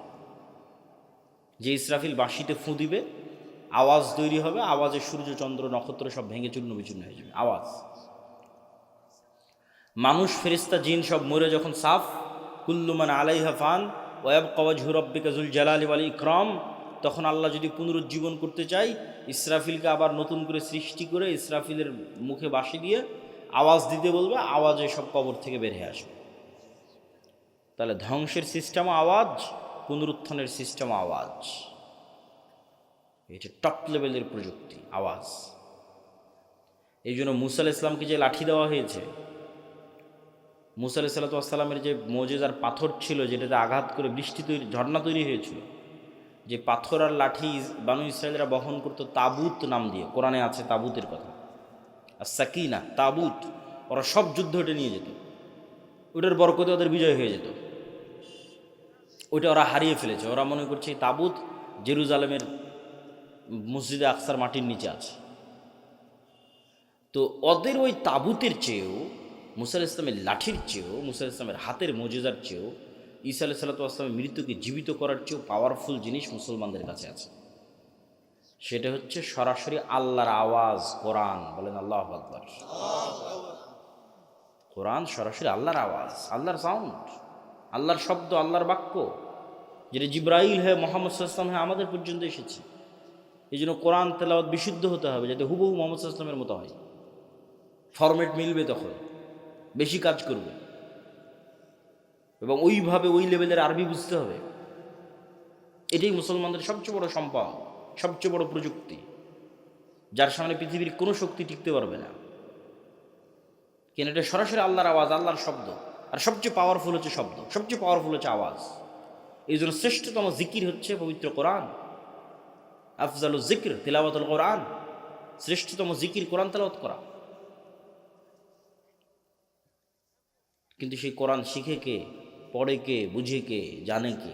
যে ইসরাফিল বাঁশিতে ফুঁ দিবে, আওয়াজ তৈরি হবে, আওয়াজে সূর্য চন্দ্র নক্ষত্র সব ভেঙে চূর্ণ বিচূর্ণ হয়ে যাবে, আওয়াজ। মানুষ, ফেরেশতা, জিন সব মরে যখন সাফ, কুল্লু মান আলাইহা ফান ওয়া ইয়াবকা ওয়াজহু রাব্বিকা যুল জালালি ওয়াল ইকরাম, তখন আল্লাহ যদি পুনরুজ্জীবন করতে চাই, ইসরাফিলকে আবার নতুন করে সৃষ্টি করে ইসরাফিলের মুখে বাঁশি দিয়ে আওয়াজ দিতে বলবে, আওয়াজে সব কবর থেকে বের হয়ে আসবে। তাহলে ধ্বংসের সিস্টেম আওয়াজ, পুনরুত্থানের সিস্টেম আওয়াজ। এটা টপ লেভেলের প্রযুক্তি, আওয়াজ। এই জন্য মুসা আলাইহিস সালামকে যে লাঠি দেওয়া হয়েছে, মুসা আলাইহিস সালামের যে মুজিজার পাথর ছিল, যেটাতে আঘাত করে বৃষ্টি তৈরি, ঝর্ণা তৈরি হয়েছিল, যে পাথর আর লাঠি বানু ইসরায়েলরা বহন করতো তাবুত নাম দিয়ে, কোরআনে আছে তাবুতের কথা, আর সাকিনা, তাবুত। ওরা সব যুদ্ধ ওটা নিয়ে যেত, ওটার বরকতে ওদের বিজয় হয়ে যেত। ওইটা ওরা হারিয়ে ফেলেছে। ওরা মনে করছে এই তাবুত জেরুজালেমের মসজিদে আকসার মাটির নিচে আছে। তো ওদের ওই তাবুতের চেয়েও, মুসা আলাইহিস সালামের লাঠির চেয়েও, মুসা আলাইহিস সালামের হাতের মুজিজার চেয়েও, ঈসা আলাইহিস সালামের মৃত্যুকে জীবিত করার চেয়েও পাওয়ারফুল জিনিস মুসলমানদের কাছে আছে। সেটা হচ্ছে সরাসরি আল্লাহর আওয়াজ, কোরআন। বলেন আল্লাহু আকবার। কোরআন সরাসরি আল্লাহর আওয়াজ, আল্লাহর সাউন্ড, আল্লাহর শব্দ, আল্লাহর বাক্য, যেটা জিব্রাইল হয়ে মুহাম্মদ সাল্লাল্লাহু আলাইহি ওয়াসাল্লাম হয়ে আমাদের পর্যন্ত এসেছে। এই জন্য কোরআন তেলাওয়াত বিশুদ্ধ হতে হবে, যাতে হুবহু মুহাম্মদ সাল্লাল্লাহু আলাইহি ওয়াসাল্লামের মতো হয়। ফরম্যাট মিলবে, তখন বেশি কাজ করবে, এবং ওইভাবে ওই লেভেলের আরবি বুঝতে হবে। এটাই মুসলমানদের সবচেয়ে বড় সম্পদ, সবচেয়ে বড় প্রযুক্তি, যার সামনে পৃথিবীর কোনো শক্তি টিকতে পারবে না। কেন? এটা সরাসরি আল্লাহর আওয়াজ, আল্লাহর শব্দ। আর সবচেয়ে পাওয়ারফুল হচ্ছে শব্দ, সবচেয়ে পাওয়ারফুল হচ্ছে আওয়াজ। এই জন্য শ্রেষ্ঠতম জিকির হচ্ছে পবিত্র কোরআন। আফজালুজ জিকর তিলাওয়াতুল কোরআন, শ্রেষ্ঠতম জিকির কোরআন তেলাওয়াত করা। কিন্তু সেই কোরআন শিখে কে, পড়ে কে, বুঝে কে, জানে কে?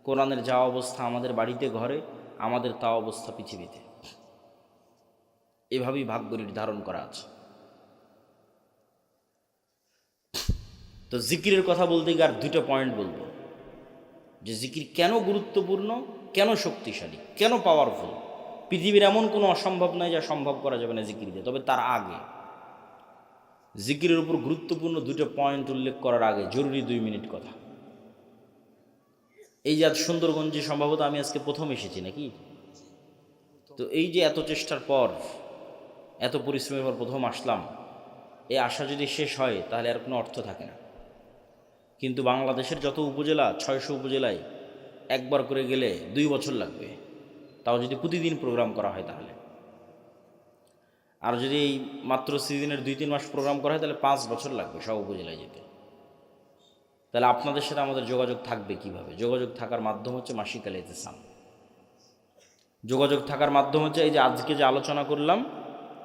কোরআনের যা অবস্থা আমাদের বাড়িতে ঘরে, আমাদের তা অবস্থা পৃথিবীতে। এভাবেই ভাগ্য নির্ধারণ করা আছে। তো জিকিরের কথা বলতে গিয়ে আর দুটো পয়েন্ট বলবো। যে জিকির কেন গুরুত্বপূর্ণ, কেন শক্তিশালী, কেন পাওয়ারফুল। পৃথিবীর এমন কোনো অসম্ভব নয় যা সম্ভব করা যাবে না জিকির দিয়ে। তবে তার আগে জিকিরের উপর গুরুত্বপূর্ণ দুটো পয়েন্ট উল্লেখ করার আগে জরুরি 2 মিনিট কথা। এই যে আজ সুন্দরগঞ্জে সম্ভবত আমি আজকে প্রথম এসেছি নাকি, তো এই যে এত চেষ্টার পর, এত পরিশ্রমের পর প্রথম আসলাম, এই আশা যদি শেষ হয় তাহলে আর কোনো অর্থ থাকে না। কিন্তু বাংলাদেশের যত উপজেলা, 600 উপজেলায় একবার করে গেলে 2 বছর লাগবে, তাও যদি প্রতিদিন প্রোগ্রাম করা হয় তাহলে। আর যদি এই মাত্র সিজনের 2-3 মাস প্রোগ্রাম করা হয় তাহলে 5 বছর লাগবে সব উপজেলায় যেতে। তাহলে আপনাদের সাথে আমাদের যোগাযোগ থাকবে কিভাবে? যোগাযোগ থাকার মাধ্যম হচ্ছে মাসিক আল ইতিসাম। যোগাযোগ থাকার মাধ্যম হচ্ছে এই যে আজকে যে আলোচনা করলাম,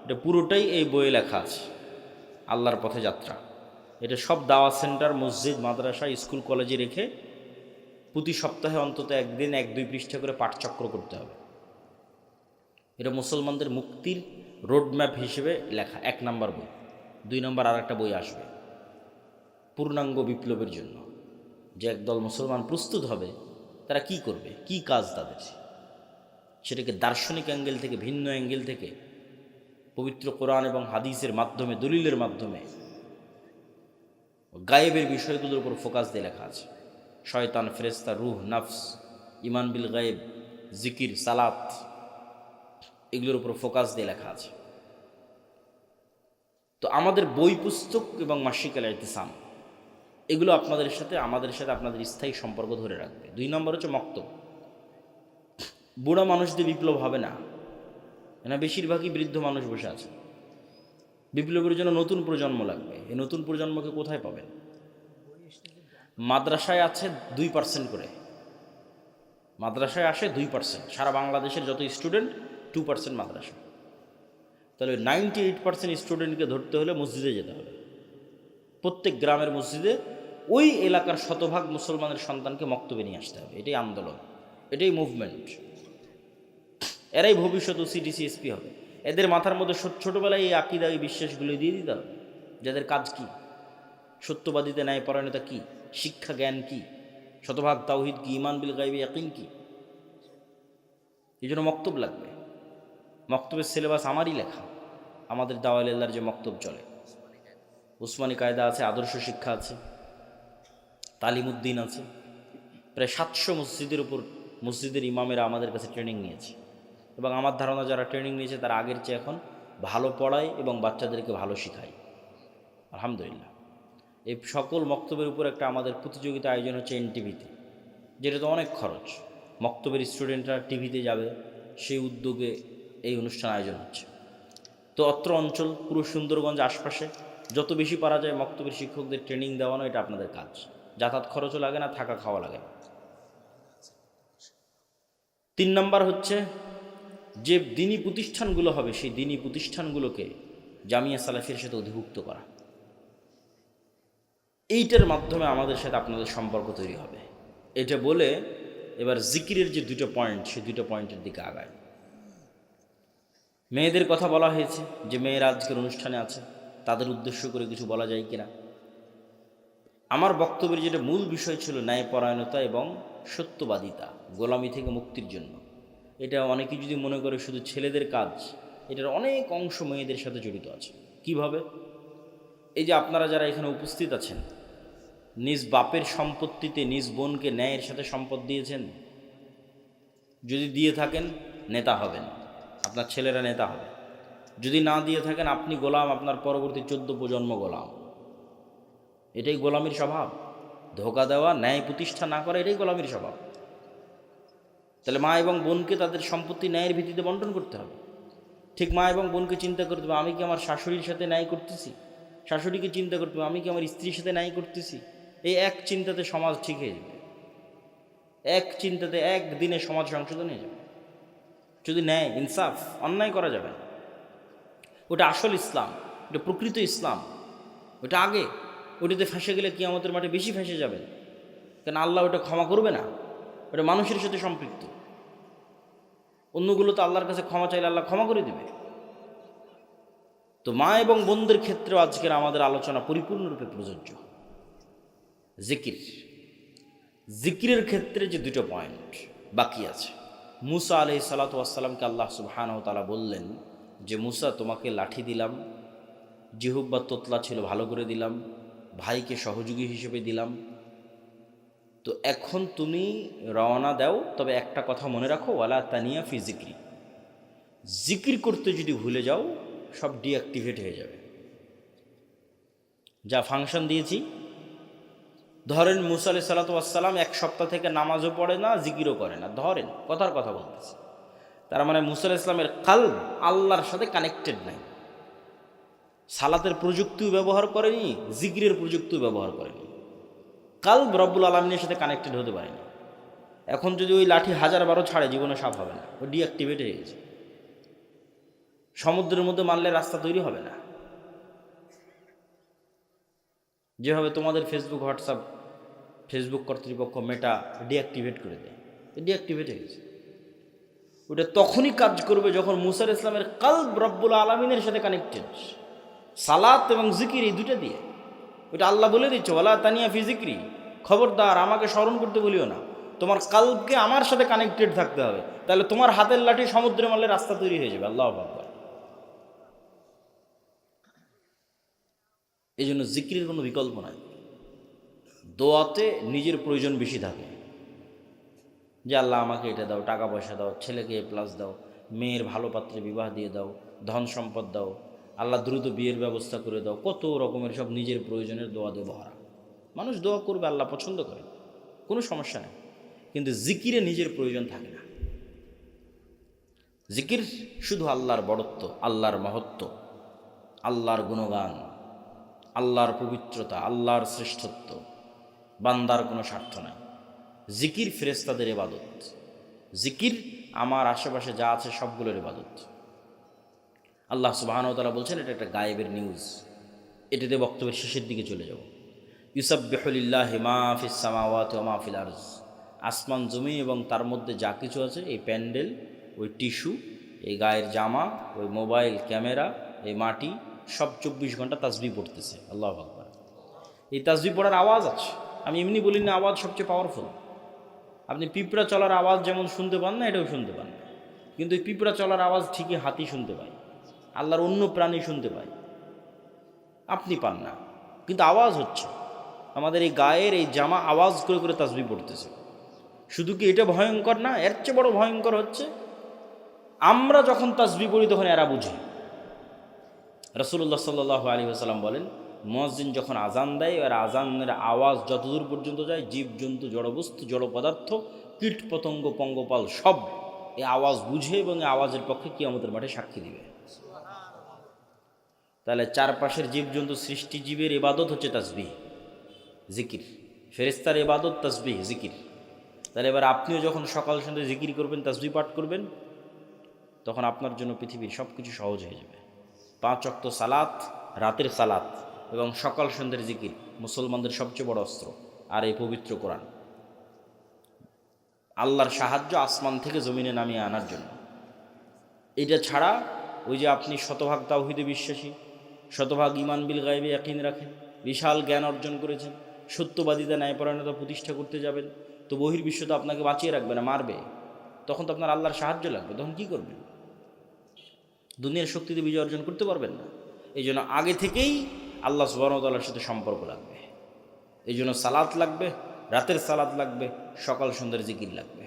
এটা পুরোটাই এই বইয়ে লেখা আছে, আল্লাহর পথে যাত্রা। এটা সব দাওয়াত সেন্টার, মসজিদ, মাদ্রাসা, স্কুল, কলেজে রেখে প্রতি সপ্তাহে অন্তত একদিন 1-2 পৃষ্ঠা করে পাঠচক্র করতে হবে। এটা মুসলমানদের মুক্তির রোডম্যাপ হিসেবে লেখা 1 নম্বর বই। 2 নম্বর আর একটা বই আসবে পূর্ণাঙ্গ বিপ্লবের জন্য, যে একদল মুসলমান প্রস্তুত হবে তারা কি করবে, কি কাজ তাদের, সেটাকে দার্শনিক অ্যাঙ্গেল থেকে, ভিন্ন অ্যাঙ্গেল থেকে, পবিত্র কোরআন এবং হাদিসের মাধ্যমে, দলিলের মাধ্যমে গায়েবের বিষয়গুলোর উপর ফোকাস দিয়ে লেখা আছে। শয়তান, ফেরেশতা, রূহ, নফস, ইমান বিল গায়েব, জিকির, সালাত, এগুলোর উপর ফোকাস দিয়ে লেখা আছে। তো আমাদের বই পুস্তক এবং মাসিক আল ইতিসাম এগুলো আপনাদের সাথে, আমাদের সাথে আপনাদের স্থায়ী সম্পর্ক ধরে রাখবে। 2 নম্বর হচ্ছে মক্তব। বুড়া মানুষদের বিপ্লব হবে না, না, বেশিরভাগই বৃদ্ধ মানুষ বসে আছে। বিপ্লবের জন্য নতুন প্রজন্ম লাগবে। এই নতুন প্রজন্মকে কোথায় পাবেন? মাদ্রাসায় আছে 2% করে, মাদ্রাসায় আসে 2%। সারা বাংলাদেশের যত স্টুডেন্ট 2% মাদ্রাসা। তাহলে 98% স্টুডেন্টকে ধরতে হলে মসজিদে যেতে হবে। প্রত্যেক গ্রামের মসজিদে ওই এলাকার শতভাগ মুসলমানের সন্তানকে মক্তবে নিয়ে আসতে হবে। এটাই আন্দোলন, এটাই মুভমেন্ট। এরাই ভবিষ্যৎ সিডিসিএসপি হবে। এদের মাথার মধ্যে ছোটোবেলায় এই আকিদা, এই বিশ্বাসগুলো দিয়ে দিতে হবে। যাদের কাজ কি, সত্যবাদিতা, ন্যায়পরায়ণতা কি, শিক্ষা জ্ঞান কি, শতভাগ তাওহিদ কি, ইমান বিল গায়বি ইয়াকিন কি। এই জন্য মক্তব লাগবে। মক্তবের সিলেবাস আমারই লেখা, আমাদের দাওয়াইল্লাহর যে মক্তব চলে, উসমানী কায়দা আছে, আদর্শ শিক্ষা আছে, তালিমুদ্দিন আছে। প্রায় 700 মসজিদের উপর মসজিদের ইমামেরা আমাদের কাছে ট্রেনিং নিয়েছে, এবং আমার ধারণা যারা ট্রেনিং নিয়েছে তারা আগের চেয়ে এখন ভালো পড়ায় এবং বাচ্চাদেরকে ভালো শেখায়, আলহামদুলিল্লাহ। এই সকল মক্তবের উপর একটা আমাদের প্রতিযোগিতা আয়োজন হচ্ছে এনটিভিতে, যেটা তো অনেক খরচ। মক্তবের স্টুডেন্টরা টিভিতে যাবে, সেই উদ্যোগে এই অনুষ্ঠান আয়োজন হচ্ছে। তো অত্র অঞ্চল, পুরো সুন্দরগঞ্জ আশপাশে যত বেশি পারা যায় মক্তবের শিক্ষকদের ট্রেনিং দেওয়ানো, এটা আপনাদের কাজ। যাতায়াত খরচও লাগে না, থাকা খাওয়া লাগে না। 3 নম্বর হচ্ছে যে দিনী প্রতিষ্ঠানগুলো হবে, সেই দিনী প্রতিষ্ঠানগুলোকে জামিয়া সালাফির সাথে অধিভুক্ত করা। এইটার মাধ্যমে আমাদের সাথে আপনাদের সম্পর্ক তৈরি হবে। এটা বলে এবার জিকিরের যে 2টা পয়েন্ট, সেই 2টা পয়েন্টের দিকে আগায়। মেয়েদের কথা বলা হয়েছে, যে মেয়েরা আজকের অনুষ্ঠানে আছে, তাদের উদ্দেশ্য করে কিছু বলা যায় কিনা। আমার বক্তব্যের যেটা মূল বিষয় ছিল ন্যায়পরায়ণতা এবং সত্যবাদিতা, গোলামি থেকে মুক্তির জন্য। এটা অনেকে যদি মনে করে শুধু ছেলেদের কাজ, এটার অনেক অংশ মেয়েদের সাথে জড়িত আছে। কিভাবে? এই যে আপনারা যারা এখানে উপস্থিত আছেন, নিজ বাপের সম্পত্তিতে নিজ বোনকে ন্যায়ের সাথে সম্পদ দিয়েছেন? যদি দিয়ে থাকেন, নেতা হবেন, আপনার ছেলেরা নেতা হবে। যদি না দিয়ে থাকেন, আপনি গোলাম, আপনার পরবর্তী 14 প্রজন্ম গোলাম। এটাই গোলামির স্বভাব। ধোঁকা দেওয়া, ন্যায় প্রতিষ্ঠা না করা, এটাই গোলামির স্বভাব। তাহলে মা এবং বোনকে তাদের সম্পত্তি ন্যায়ের ভিত্তিতে বন্টন করতে হবে। ঠিক মা এবং বোনকে চিন্তা করতে হবে, আমি কি আমার শাশুড়ির সাথে ন্যায় করতেছি? শাশুড়িকে চিন্তা করতে হবে, আমি কি আমার স্ত্রীর সাথে ন্যায় করতেছি? এই এক চিন্তাতে সমাজ ঠিক হয়ে যাবে। এক চিন্তাতে একদিনে সমাজ সংশোধন হয়ে যাবে। যদি ন্যায়, ইনসাফ, অন্যায় করা যাবে না। ওটা আসল ইসলাম, ওটা প্রকৃত ইসলাম। ওটা আগে, ওটাতে ফেঁসে গেলে কিয়ামতের মাঠে বেশি ফেঁসে যাবেন, কেন আল্লাহ ওটা ক্ষমা করবে না। ওটা মানুষের সাথে সম্পৃক্ত। অন্যগুলো তো আল্লাহর কাছে ক্ষমা চাইলে আল্লাহ ক্ষমা করে দেবে। তো মা এবং বোনদের ক্ষেত্রেও আজকের আমাদের আলোচনা পরিপূর্ণরূপে প্রযোজ্য। জিকির, জিকিরের ক্ষেত্রে যে দুটো পয়েন্ট বাকি আছে, মুসা আলাইহিস সালাতু ওয়াস সালামকে আল্লাহ সুবহানাহু ওয়া তাআলা বললেন যে মুসা, তোমাকে লাঠি দিলাম, জিহ্বা তোতলা ছিল ভালো করে দিলাম, ভাইকে সহযোগী হিসেবে দিলাম, তো এখন তুমি রওনা দাও, তবে একটা কথা মনে রাখো, ওয়ালা তানিয়া ফি জিক্রি, জিকির করতে যদি ভুলে যাও সব ডিঅ্যাক্টিভেট হয়ে যাবে। যা ফাংশন দিয়েছি, ধরেন মুসা আলাইহিস সালাতু ওয়াস সালাম এক সপ্তাহ থেকে নামাজও পড়ে না, জিকিরও করে না, ধরেন কথার কথা বলতেছে, তার মানে মুসা আলাইহিস সালামের কালব আল্লাহর সাথে কানেক্টেড নাই। সালাতের প্রযুক্তিও ব্যবহার করেনি, জিকিরের প্রযুক্তিও ব্যবহার করেনি, কালব রব্বুল আলামিনের সাথে কানেক্টেড হতে পারেনি। এখন যদি ওই লাঠি 1000 ছাড়ে জীবনে সাফ হবে না, ও ডিঅ্যাক্টিভেট হয়ে গেছে। সমুদ্রের মধ্যে মারলে রাস্তা তৈরি হবে না। যেভাবে তোমাদের ফেসবুক, হোয়াটসঅ্যাপ, ফেসবুক কর্তৃপক্ষ মেটা ডিঅ্যাক্টিভেট করে দেয়, ডিঅ্যাক্টিভেট হয়ে গেছে। ওটা তখনই কাজ করবে যখন মুসা আলাইহিস সালামের কালব রব্বুল আলামিনের সাথে কানেক্টেড, সালাত এবং জিকির এই দুটো দিয়ে। ওইটা আল্লাহ বলে দিচ্ছে, ওয়ালা তানিয়া ফি জিক্রি, খবরদার আমাকে স্মরণ করতে বলিও না, তোমার কালবকে আমার সাথে কানেক্টেড থাকতে হবে, তাহলে তোমার হাতের লাঠি সমুদ্রে মারলে রাস্তা তৈরি হয়ে যাবে। আল্লাহু আকবার। এই জন্য জিকিরের কোনো বিকল্প নাই। দোয়াতে নিজের প্রয়োজন বেশি থাকে, যে আল্লাহ আমাকে এটা দাও, টাকা পয়সা দাও, ছেলেকে প্লাস দাও, মেয়ের ভালো পাত্রে বিবাহ দিয়ে দাও, ধন সম্পদ দাও, আল্লাহ দ্রুত বিয়ের ব্যবস্থা করে দাও, কত রকমের সব নিজের প্রয়োজনের দোয়া দিয়ে ভরা। মানুষ দোয়া করবে, আল্লাহ পছন্দ করে, কোনো সমস্যা নেই, কিন্তু জিকিরে নিজের প্রয়োজন থাকে না। জিকির শুধু আল্লাহর বড়ত্ব, আল্লাহর মহত্ব, আল্লাহর গুণগান, আল্লাহর পবিত্রতা, আল্লাহর শ্রেষ্ঠত্ব, বান্দার কোনো স্বার্থ নাই। জিকির ফেরেশতাদের ইবাদত, জিকির আমার আশেপাশে যা আছে সবগুলোর ইবাদত। আল্লাহ সুবহানাহু ওয়া তাআলা বলছেন, এটা একটা গায়েবের নিউজ, এটাতে বক্তব্যের শেষের দিকে চলে যাব। ইউসাব্বিহু লিল্লাহি মা ফিস সামাওয়াতি ওয়া মা ফিল আরজ, আসমান জমি এবং তার মধ্যে যা কিছু আছে, এই প্যান্ডেল, ওই টিস্যু, এই গায়ের জামা, ওই মোবাইল ক্যামেরা, এই মাটি, সব 24 ঘন্টা তাসবিহ পড়তেছে। আল্লাহু আকবার। এই তাসবিহ পড়ার আওয়াজ আছে, আমি এমনি বলি না, আওয়াজ সবচেয়ে পাওয়ারফুল। আপনি পিঁপড়া চলার আওয়াজ যেমন শুনতে পান না, এটাও শুনতে পান না, কিন্তু এই পিঁপড়া চলার আওয়াজ ঠিকই হাতি শুনতে পায়, আল্লাহর অন্য প্রাণী শুনতে পায়, আপনি পান না, কিন্তু আওয়াজ হচ্ছে। আমাদের এই গায়ের এই জামা আওয়াজ করে করে তাসবিহ পড়তেছে। শুধু কি এটা ভয়ঙ্কর না, এর চেয়ে বড় ভয়ঙ্কর হচ্ছে আমরা যখন তাসবিহ পড়ি তখন এরা বুঝে। রাসূলুল্লাহ সাল্লাল্লাহু আলাইহি ওয়াসাল্লাম বলেন, মুয়াজ্জিন যখন আজান দেয়, আর আজানের আওয়াজ যতদূর পর্যন্ত যায়, জীবজন্তু, জড়বস্তু, জড় পদার্থ, কীট পতঙ্গ, পঙ্গপাল সব এই আওয়াজ বুঝে এবং এই আওয়াজের পক্ষে কিয়ামতের মাঠে সাক্ষী দিবে। তাহলে চারপাশের জীবজন্তু, সৃষ্টিজীবের ইবাদত হচ্ছে তাসবিহ, জিকির। ফেরেশতার ইবাদত তাসবিহ, জিকির। তাহলে এবার আপনিও যখন সকাল সন্ধ্যা জিকির করবেন, তাসবিহ পাঠ করবেন, তখন আপনার জন্য পৃথিবীর সব কিছু সহজ হয়ে যাবে। 5 ওয়াক্ত সালাত, রাতের সালাত এবং সকাল সন্ধ্যের জিকির মুসলমানদের সবচেয়ে বড় অস্ত্র। আর এই পবিত্র কোরআন, আল্লাহর সাহায্য আসমান থেকে জমিনে নামিয়ে আনার জন্য। এটা ছাড়া ওই যে আপনি শতভাগ তাওহীদে বিশ্বাসী, শতভাগ ঈমান বিল গায়বে ইয়াকিন রাখেন, বিশাল জ্ঞান অর্জন করেছেন, সত্যবাদিতা, ন্যায়পরায়ণতা প্রতিষ্ঠা করতে যাবেন, তো বহির্বিশ্ব তো আপনাকে বাঁচিয়ে রাখবে না, মারবে। তখন তো আপনার আল্লাহর সাহায্য লাগবে, তখন কী করবেন? দুনিয়ার শক্তিতে বিজয় অর্জন করতে পারবেন না। এই জন্য আগে থেকেই আল্লাহ সুবহানাহু ওয়া তাআলার সাথে সম্পর্ক লাগবে। এই জন্য সালাত লাগবে, রাতের সালাত লাগবে, সকাল সন্ধ্যার জিকির লাগবে।